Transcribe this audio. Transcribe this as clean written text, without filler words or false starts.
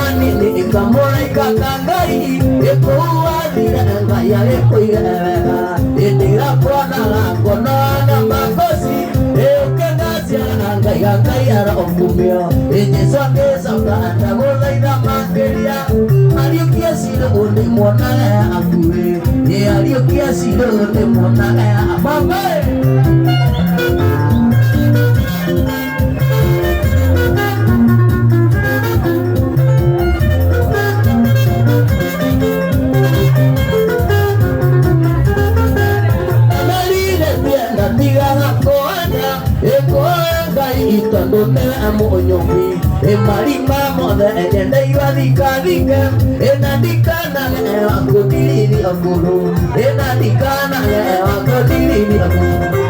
manini ikamora ikakangai ikuwathire ngai agĩkũigega indira kwana ngona na makosi ekendacia na ngai ngai arakumio Jesu agĩcoka ndagũthaitha makĩria ariũkia ciro ũndĩ mwonaga akuĩ ariũkia ciro ũndĩ mwonaga mama Itandone amonyomi marima mothe ende iwathikathike enandikana akũthiriri akũrũ enandikana akũthiriri akũrũ